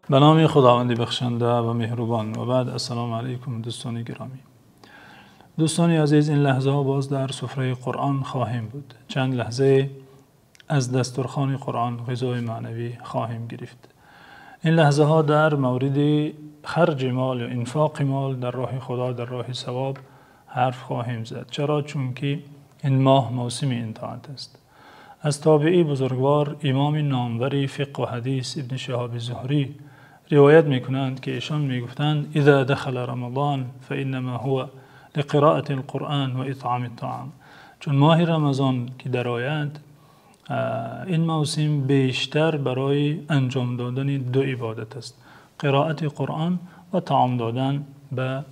به نام خداوند بخشنده و مهربان. و بعد السلام علیکم دوستان گرامی. دوستان عزیز، این لحظه ها باز در سفره قرآن خواهیم بود. چند لحظه از دسترخوان قرآن غذای معنوی خواهیم گرفت. این لحظه ها در مورد خرج مال یا انفاق مال در راه خدا، در راه ثواب حرف خواهیم زد. چرا؟ چون که این ماه موسم اطاعت است. از تابعی بزرگوار امام نامور فقه و حدیث ابن شهاب زهری روایت میکنند که ایشان میگفتند اذا دخل رمضان فانما هو لقراءة القرآن و اطعام الطعام. چون ماه رمضان که درآید، این موسم بیشتر برای انجام دادن دو عبادت است: قرائت قرآن و طعام دادن به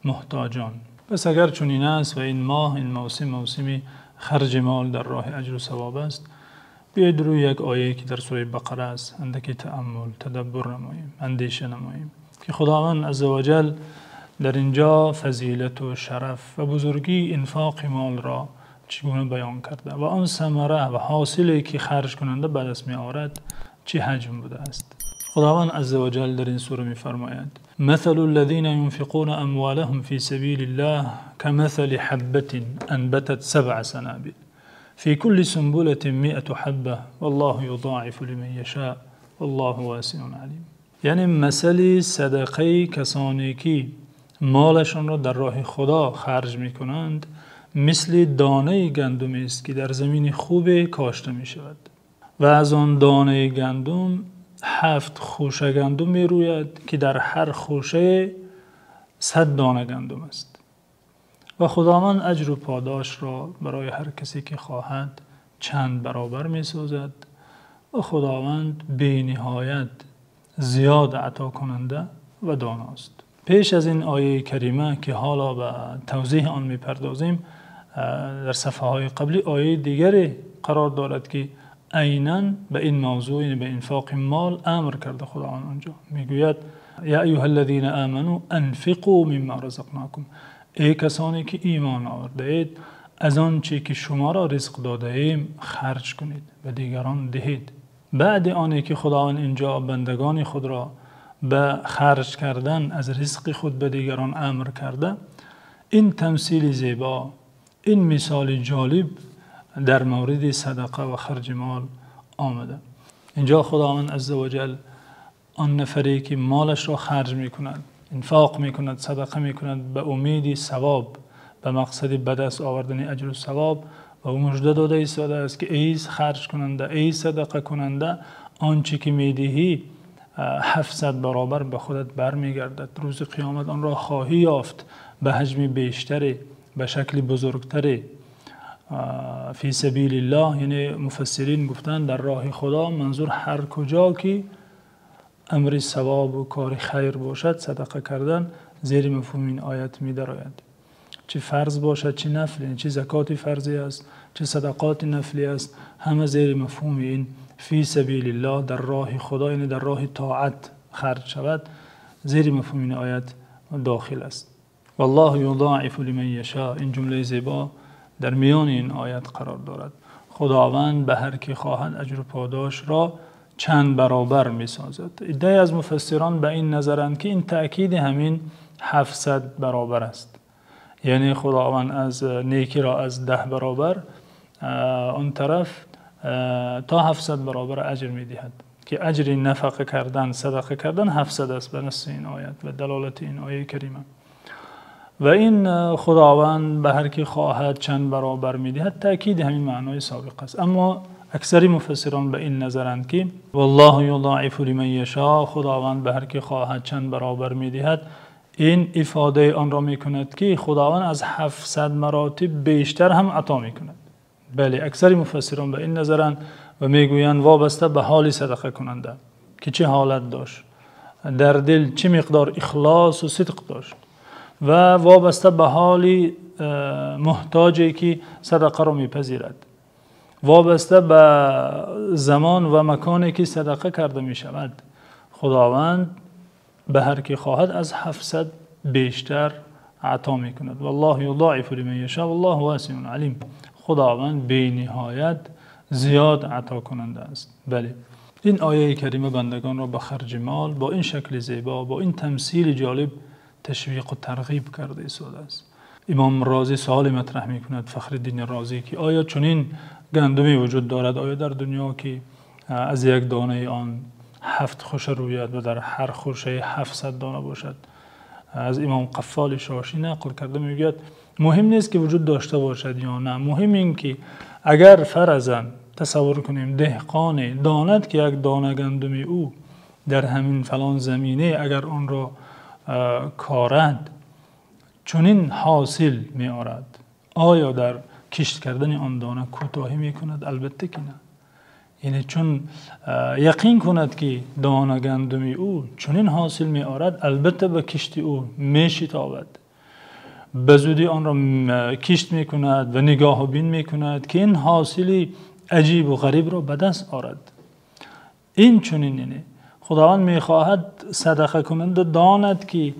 محتاجان. پس اگر چنین است و این ماه، این موسم خرج مال در راه اجر و ثواب است، بیایید روی یک آیه که در سوره بقره است اندکی تأمل، تدبر نماییم، اندیشه نماییم که خداوند عزوجل در اینجا فضیلت و شرف و بزرگی انفاق مال را چگونه بیان کرده و آن ثمره و حاصلی که خرج کننده به دست می آورد چه حجم بوده است. خداوند عزوجل در این سوره می فرماید: مثل الذين ينفقون اموالهم في سبيل الله كمثل حبة انبتت 7 سنابل في كل سنبلة 100 حبة والله يضاعف لمن يشاء والله واسع عليم. یعنی مثل صدقه کسانی که مالشان را در راه خدا خرج می کنند مثل دانه گندم است که در زمین خوب کاشته می شود و از آن دانه گندم 7 خوشه گندم می روید که در هر خوشه 100 دانه گندم است. و خداوند اجر و پاداش را برای هر کسی که خواهد چند برابر می سازد و خداوند بی نهایت زیاد عطا کننده و داناست. پیش از این آیه کریمه که حالا به توضیح آن می پردازیم، در صفحه های قبلی آیه دیگری قرار دارد که عیناً به این موضوع، یعنی به انفاق مال امر کرده خداوند. آنجا میگوید یا ایها الذین آمنوا انفقوا مما رزقناکم، ای کسانی که ایمان آورده اید از آن چی که شما را رزق داده ایم خرج کنید و دیگران دهید. بعد آنی که خداوند اینجا بندگان خود را به خرج کردن از رزق خود به دیگران امر کرده، این تمثیل زیبا، این مثال جالب در مورد صدقه و خرج مال آمده. اینجا خداوند عزوجل آن نفری که مالش را خرج می کند، انفاق می کند، صدقه می کند به امید ثواب، به مقصد به دست آوردن اجر و ثواب، و او مژده داده ایستاده است که ای خرج کننده، ای صدقه کننده، آنچه که می دهی 700 برابر به خودت برمیگردد. روز قیامت آن را خواهی یافت به حجم بیشتری، به شکل بزرگتری. فی سبیل الله، یعنی مفسرین گفتن در راه خدا منظور هر کجا که امر ثواب و کار خیر باشد صدقه کردن زیر مفهوم این آیت می درآید. چه فرض باشد چه نفل، چه زکات فرضی است چه صدقات نفلی است، همه زیر مفهوم این فی سبیل الله، در راه خدا، یعنی در راه طاعت خرج شود، زیر مفهوم این آیت داخل است. والله یضاعف لمن یشاء، این جمله زیبا در میان این آیت قرار دارد. خداوند به هر کی خواهد اجر و پاداش را چند برابر می سازد. عده از مفسران به این نظرند که این تأکید همین 700 برابر است، یعنی خداوند از نیکی را از 10 برابر اون طرف تا 700 برابر اجر می دهد، که اجر نفقه کردن، صدقه کردن 700 است به نص این آیت و دلالت این آیه کریمه. و این خداوند به هر کی خواهد چند برابر می دهد تأکید همین معنای سابق است. اما اکثری مفسران به این نظرند که والله یضاعف لمن یشاء، خداوند به هر کی خواهد چند برابر می دهد، این افاده آن را می کند که خداوند از 700 مراتب بیشتر هم عطا می کند. بله، اکثری مفسران به این نظرند و می گویند وابسته به حال صدقه کننده که چه حالت داشت، در دل چه مقدار اخلاص و صدق داشت، و وابسته به حال محتاجی که صدقه را میپذیرد، وابسته به زمان و مکانی که صدقه کرده می شود. خداوند به هر کی خواهد از 700 بیشتر عطا می کند. والله یضاعف لمن یشاء والله واسع علیم. خداوند بی نهایت زیاد عطا کننده است. بله، این آیه کریمه بندگان را به خرج مال با این شکل زیبا، با این تمثیل جالب تشویق و ترغیب کرده ایستاده است. امام رازی سوال مطرح می کند، فخرالدین رازی، که آیا چنین گندمی وجود دارد؟ آیا در دنیا که از یک دانه آن 7 خوشه روید و در هر خوشه 700 دانه باشد؟ از امام قفال شاشی نقل کرده، میگوید مهم نیست که وجود داشته باشد یا نه، مهم این که اگر فرضاً تصور کنیم دهقان داند که یک دانه گندم او در همین فلان زمینه اگر آن را کارد چنین حاصل می آرد، آیا در کشت کردن آن دانه کوتاهی می کند؟ البته که نه. یعنی چون یقین کند که دانه گندم او چنین حاصل می آرد، البته به کشت او می شتابد، به زودی آن را کشت می کند و نگاه و بین می کند که این حاصلی عجیب و غریب را به دست آرد. این چنین یعنی خداوند می خواهد صدقه کننده داند که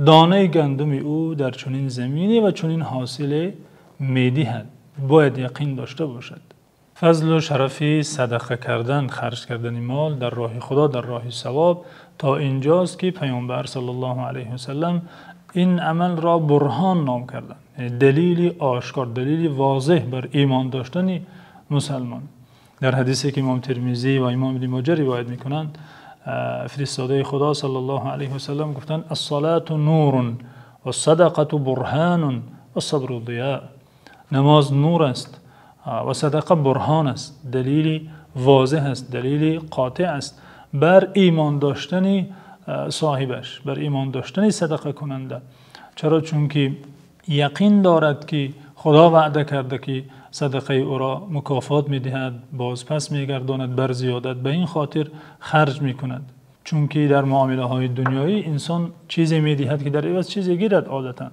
دانه گندم او در چنین زمینی و چنین حاصل می دهد، باید یقین داشته باشد. فضل و شرفی صدقه کردن، خرج کردن مال در راه خدا، در راه ثواب، تا اینجاست که پیامبر صلی الله علیه و سلم این عمل را برهان نام کردند، یعنی دلیل آشکار، دلیل واضح بر ایمان داشتن مسلمان. در حدیثی که امام ترمذی و امام ابن ماجه روایت میکنند، فرستاده خدا صلی الله علیه و سلم گفتند الصلاة نور و الصدقه برهان و الصبر ضیاء. نماز نور است و صدقه برهان است، دلیل واضح است، دلیل قاطع است بر ایمان داشتن صاحبش، بر ایمان داشتن صدقه کننده. چرا؟ چون که یقین دارد که خدا وعده کرده که صدقه او را مکافات میدهد، باز پس میگرداند بر زیادت، به این خاطر خرج میکند. چون که در معامله های دنیایی انسان چیزی میدهد که در عوض چیزی گیرد عادتا،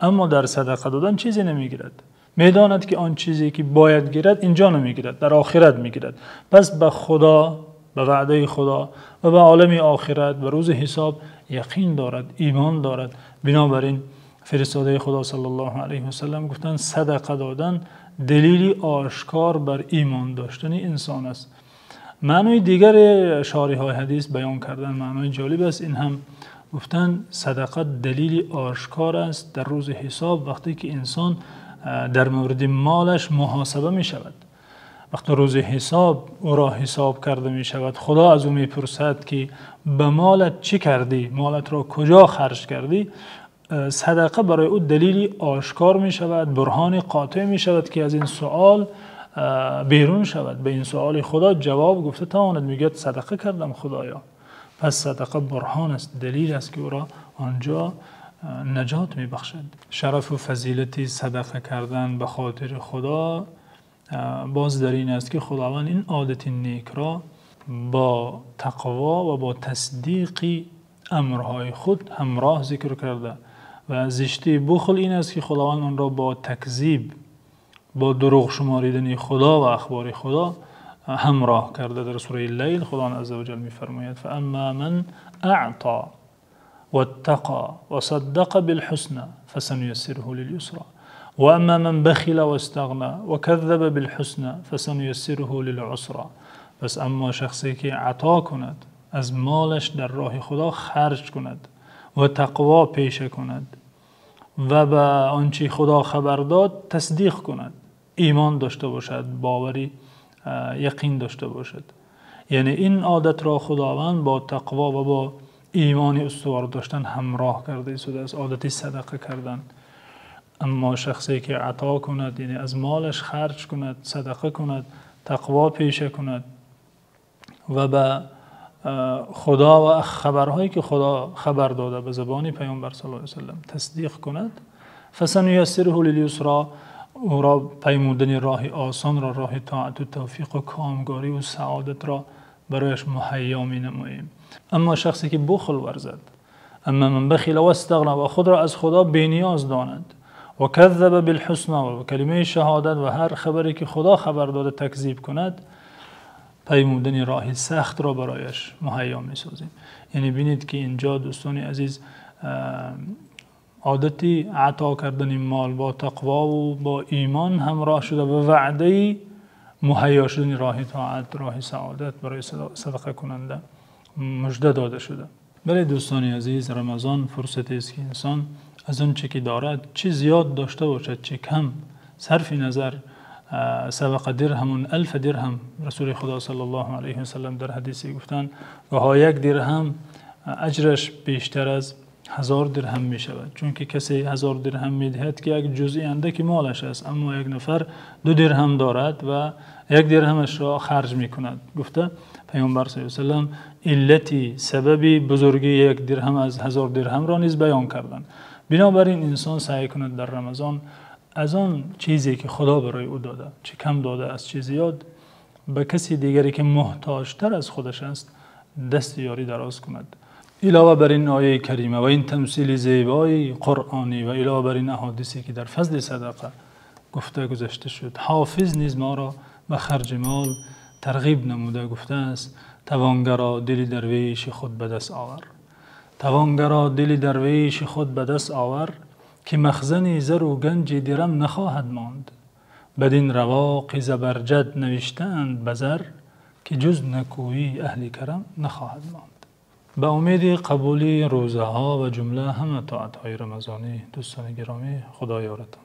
اما در صدقه دادن چیزی نمیگیرد. میداند که آن چیزی که باید گیرد اینجا نمیگیرد، در آخرت میگیرد. پس به خدا، به وعده خدا و به عالم آخرت، به روز حساب یقین دارد، ایمان دارد. بنابراین فرستاده خدا صلی الله علیه و سلم گفتند صدقه دادن دلیلی آشکار بر ایمان داشتن انسان است. معنای دیگر شارح های حدیث بیان کردن معنای جالب است. این هم گفتند صدقه دلیلی آشکار است در روز حساب، وقتی که انسان در مورد مالش محاسبه می شود. وقتی روز حساب او را حساب کرده می شود، خدا از او می پرسد که به مالت چی کردی، مالت را کجا خرج کردی، صدقه برای او دلیلی آشکار می شود، برهان قاطع می شود که از این سوال بیرون شود، به این سوال خدا جواب گفته تواند. میگه صدقه کردم خدایا. پس صدقه برهان است، دلیل است که او را آنجا نجات می بخشد. شرف و فضیلت صدقه کردن به خاطر خدا باز در این است که خداوند این عادت نیک را با تقوا و با تصدیق امرهای خود همراه ذکر کرده. و زشتی بخل این است که خداوند آن را با تکذیب، با دروغ شماریدن خدا و اخبار خدا همراه کرده. در سوره اللیل خداوند عزوجل می‌فرماید فاما من اعطى واتقى وصدق بالحسنى فسنيسره لليسرى واما من بخل واستغنى وكذب بالحسنى فسنيسره للعسرى. پس اما شخصی که عطا کند، از مالش در راه خدا خرج کند و تقوا پیشه کند و به آنچه خدا خبر داد تصدیق کند، ایمان داشته باشد، باوری یقین داشته باشد، یعنی این عادت را خداوند با تقوا و با ایمان استوار داشتن همراه کرده شده است، عادت صدقه کردن. اما شخصی که عطا کند، یعنی از مالش خرج کند، صدقه کند، تقوا پیشه کند و به خدا و خبرهایی که خدا خبر داده به زبان پیامبر صلی الله علیه و سلم تصدیق کند، فسنیسره للیسری، او را پیمودن راه آسان را، راه طاعت و توفیق و کامگاری و سعادت را برایش مهیا می نماییم. اما شخصی که بخل ورزد، اما من بخل و استغنى و خود را از خدا بی‌نیاز داند و کذب بالحسنى و کلمه شهادت و هر خبری که خدا خبر داده تکذیب کند، پیمودن راه سخت را برایش مهیا می سازیم. یعنی بینید که اینجا دوستان عزیز عادتی عطا کردن مال با تقوا و با ایمان همراه شده و وعده مهیا شدن راه طاعت، راه سعادت برای صدقه کننده مژده داده شده. بله دوستان عزیز، رمضان فرصتی است که انسان از اون چه که دارد چه زیاد داشته باشد چه کم، صرف نظر سبق درهم 1000 درهم، رسول خدا صلی الله علیه و سلم در حدیثی گفتند گاها 1 درهم اجرش بیشتر از 1000 درهم می شود، چون که کسی 1000 درهم می دهد که یک جزئی اندکی مالش است، اما یک نفر 2 درهم دارد و 1 درهمش را خرج می کند. گفته پیامبر صلی الله علیه و سلم علتی سببی بزرگی 1 درهم از 1000 درهم را نیز بیان کردند. بنابراین انسان سعی کند در رمضان از آن چیزی که خدا برای او داده، چه کم داده از چه زیاد، به کسی دیگری که محتاجتر از خودش است دست یاری دراز کند. علاوه بر این آیه کریمه و این تمثیل زیبای قرآنی و علاوه بر این احادیثی که در فضل صدقه گفته گذشته شد، حافظ نیز ما را به خرج مال ترغیب نموده. گفته است توانگرا دل درویش خود به دست آور، توانگرا دل درویش خود به دست آور، که مخزن زر و گنج درم نخواهد ماند. بدین رواق زبرجد نوشتند به زر، که جز نکویی اهل کرم نخواهد ماند. به امید قبولی روزه ها و جمله همه طاعت های رمضانی دوستان گرامی، خدا یارتان.